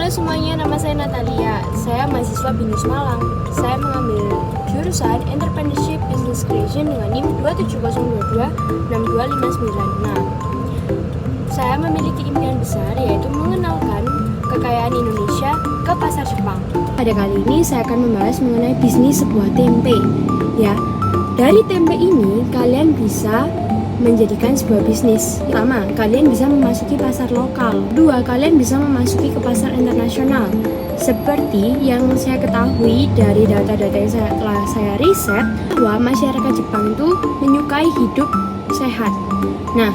Halo semuanya, nama saya Natalia. Saya mahasiswa BINUS Malang. Saya mengambil jurusan Entrepreneurship Business Creation dengan NIM 27022-62596. Saya memiliki impian besar, yaitu mengenalkan kekayaan Indonesia ke pasar Jepang. Pada kali ini saya akan membahas mengenai bisnis sebuah tempe. Ya, dari tempe ini kalian bisa menjadikan sebuah bisnis. Pertama, kalian bisa memasuki pasar lokal. Dua, kalian bisa memasuki ke pasar internasional. Seperti yang saya ketahui dari data-data yang telah saya riset, bahwa masyarakat Jepang itu menyukai hidup sehat. Nah,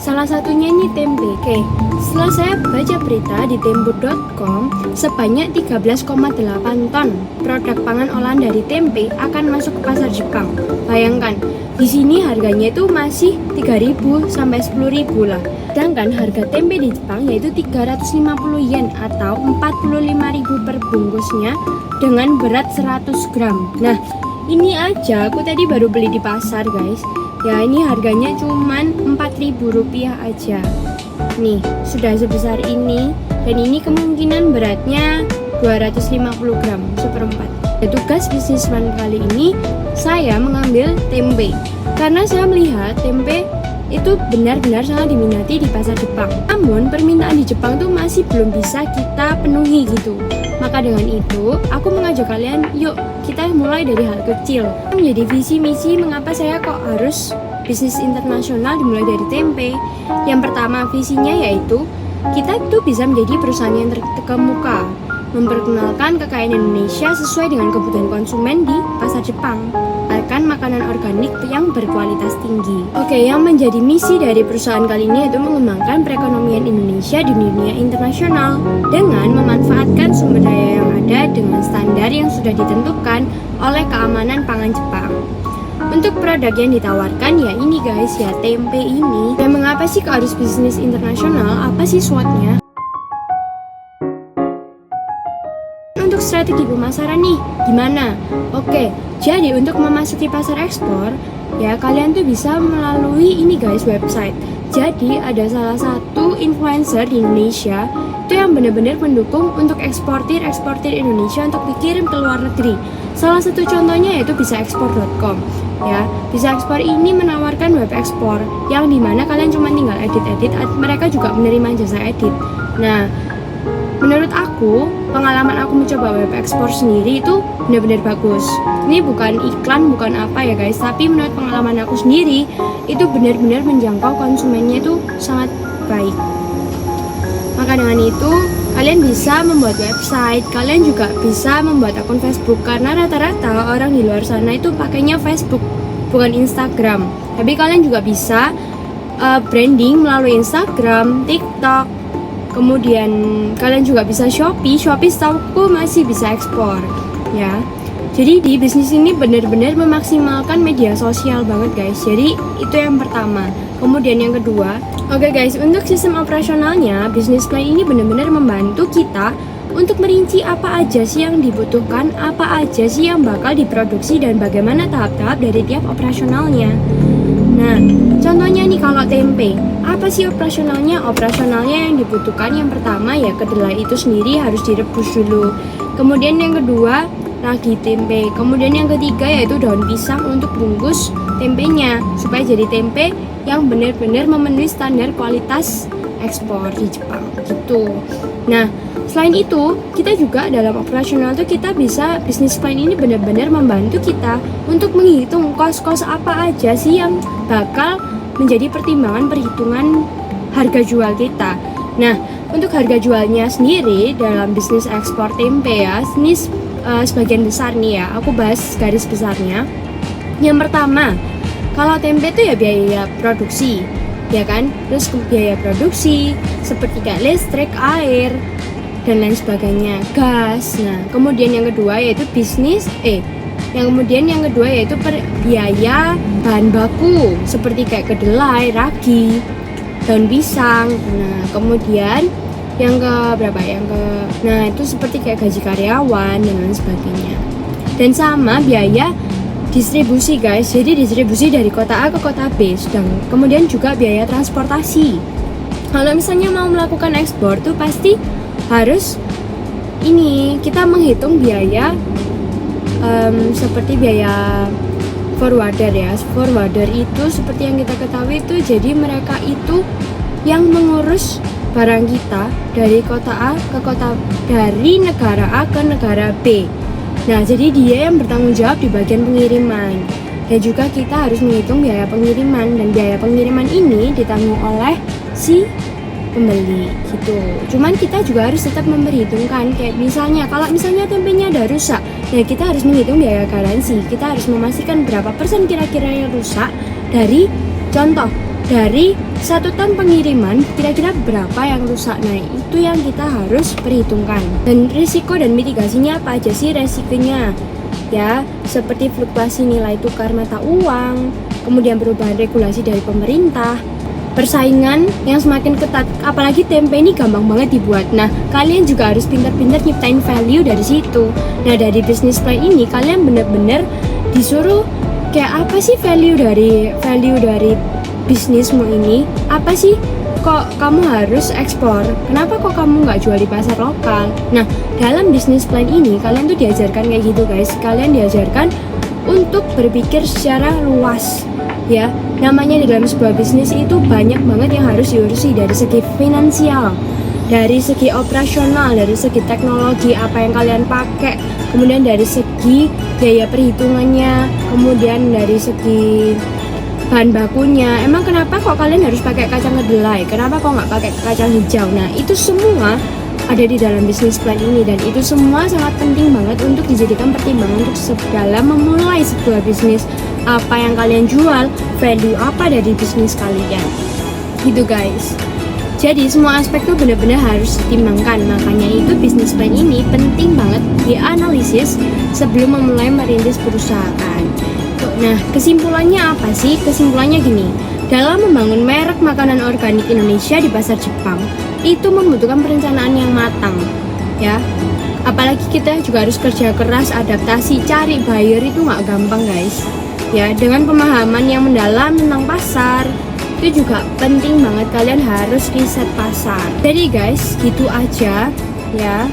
salah satunya ini tempe. Oke, setelah saya baca berita di tempo.com, sebanyak 13,8 ton produk pangan olahan dari tempe akan masuk ke pasar Jepang. Bayangkan, di sini harganya itu masih 3.000 sampai 10.000 lah. Sedangkan harga tempe di Jepang yaitu 350 yen atau 45.000 per bungkusnya dengan berat 100 gram. Nah, ini aja aku tadi baru beli di pasar, guys. Ya, ini harganya cuman 4.000 rupiah aja. Nih, sudah sebesar ini. Dan ini kemungkinan beratnya 250 gram, seperempat. Tugas bisnisman kali ini saya mengambil tempe karena saya melihat tempe itu benar-benar sangat diminati di pasar Jepang. Namun permintaan di Jepang tuh masih belum bisa kita penuhi gitu. Maka dengan itu aku mengajak kalian, yuk kita mulai dari hal kecil. Menjadi visi misi mengapa saya kok harus bisnis internasional dimulai dari tempe. Yang pertama visinya yaitu kita tuh bisa menjadi perusahaan yang terkemuka, memperkenalkan kekayaan Indonesia sesuai dengan kebutuhan konsumen di pasar Jepang akan makanan organik yang berkualitas tinggi. Oke, yang menjadi misi dari perusahaan kali ini yaitu mengembangkan perekonomian Indonesia di dunia internasional dengan memanfaatkan sumber daya yang ada dengan standar yang sudah ditentukan oleh keamanan pangan Jepang. Untuk produk yang ditawarkan ya ini guys, ya tempe ini. Dan mengapa sih harus bisnis internasional? Apa sih SWOT-nya? Untuk strategi pemasaran nih, gimana? Oke, jadi untuk memasuki pasar ekspor, ya kalian tuh bisa melalui ini guys, website. Jadi ada salah satu influencer di Indonesia itu yang benar-benar mendukung untuk eksportir Indonesia untuk dikirim ke luar negeri. Salah satu contohnya yaitu bisaekspor.com. Ya, Bisa Ekspor ini menawarkan web ekspor yang dimana kalian cuma tinggal edit, mereka juga menerima jasa edit. Nah, menurut aku, pengalaman aku mencoba web ekspor sendiri itu benar-benar bagus. Ini bukan iklan, bukan apa ya guys, tapi menurut pengalaman aku sendiri, itu benar-benar menjangkau konsumennya itu sangat baik. Maka dengan itu, kalian bisa membuat website, kalian juga bisa membuat akun Facebook. Karena rata-rata orang di luar sana itu pakainya Facebook, bukan Instagram. Tapi kalian juga bisa branding melalui Instagram, TikTok. Kemudian kalian juga bisa Shopee setahuku masih bisa ekspor ya. Jadi di bisnis ini benar-benar memaksimalkan media sosial banget guys. Jadi itu yang pertama. Kemudian yang kedua, oke guys, untuk sistem operasionalnya bisnis plan ini benar-benar membantu kita untuk merinci apa aja sih yang dibutuhkan, apa aja sih yang bakal diproduksi dan bagaimana tahap-tahap dari tiap operasionalnya. Nah, contohnya nih kalau tempe, apa sih operasionalnya? Operasionalnya yang dibutuhkan yang pertama ya kedelai itu sendiri harus direbus dulu. Kemudian yang kedua, ragi tempe. Kemudian yang ketiga yaitu daun pisang untuk bungkus tempenya supaya jadi tempe yang benar-benar memenuhi standar kualitas ekspor di Jepang gitu. Nah, selain itu, kita juga dalam operasional tuh kita bisa bisnis plan ini benar-benar membantu kita untuk menghitung kos-kos apa aja sih yang bakal menjadi perhitungan harga jual kita. Nah, untuk harga jualnya sendiri dalam bisnis ekspor tempe ya, ini sebagian besar nih ya, aku bahas garis besarnya. Yang pertama, kalau tempe itu ya biaya produksi, ya kan? Terus biaya produksi seperti kayak listrik, air, dan lain sebagainya, gas. Nah, kemudian yang kedua yaitu yang kedua yaitu biaya bahan baku seperti kayak kedelai, ragi, daun pisang. Nah, kemudian nah itu seperti kayak gaji karyawan dan lain sebagainya. Dan sama biaya distribusi guys, jadi distribusi dari kota A ke kota B. Kemudian juga biaya transportasi. Kalau misalnya mau melakukan ekspor tuh pasti harus ini kita menghitung biaya seperti biaya forwarder ya. Forwarder itu seperti yang kita ketahui itu jadi mereka itu yang mengurus barang kita dari kota A ke kota, dari negara A ke negara B. Nah, jadi dia yang bertanggung jawab di bagian pengiriman. Dan juga kita harus menghitung biaya pengiriman, dan biaya pengiriman ini ditanggung oleh si pembeli gitu. Cuman kita juga harus tetap memperhitungkan, kayak misalnya kalau misalnya tempenya ada rusak, ya kita harus menghitung biaya garansi. Kita harus memastikan berapa persen kira-kira yang rusak dari, contoh, dari 1 ton pengiriman kira-kira berapa yang rusak. Nah, itu yang kita harus perhitungkan. Dan risiko dan mitigasinya apa aja sih resikonya? Ya, seperti fluktuasi nilai tukar mata uang, kemudian perubahan regulasi dari pemerintah, persaingan yang semakin ketat, apalagi tempe ini gampang banget dibuat. Nah, kalian juga harus pintar-pintar nyiptain value dari situ. Nah, dari bisnis plan ini kalian benar-benar disuruh kayak apa sih value dari bisnismu ini? Apa sih kok kamu harus ekspor? Kenapa kok kamu nggak jual di pasar lokal? Nah, dalam bisnis plan ini kalian tuh diajarkan kayak gitu guys. Kalian diajarkan untuk berpikir secara luas. Ya, namanya di dalam sebuah bisnis itu banyak banget yang harus diurusi, dari segi finansial, dari segi operasional, dari segi teknologi apa yang kalian pakai, kemudian dari segi biaya perhitungannya, kemudian dari segi bahan bakunya. Emang kenapa kok kalian harus pakai kacang kedelai? Kenapa kok nggak pakai kacang hijau? Nah, itu semua ada di dalam bisnis plan ini, dan itu semua sangat penting banget untuk dijadikan pertimbangan untuk dalam memulai sebuah bisnis. Apa yang kalian jual, value apa dari bisnis kalian, gitu guys. Jadi semua aspek tuh benar-benar harus ditimbangkan. Makanya itu bisnis plan ini penting banget dianalisis sebelum memulai merintis perusahaan. Nah, kesimpulannya apa sih? Kesimpulannya gini, dalam membangun merek makanan organik Indonesia di pasar Jepang itu membutuhkan perencanaan yang matang, ya. Apalagi kita juga harus kerja keras, adaptasi, cari buyer itu nggak gampang guys. Ya, dengan pemahaman yang mendalam tentang pasar itu juga penting banget. Kalian harus riset pasar. Jadi guys, gitu aja ya.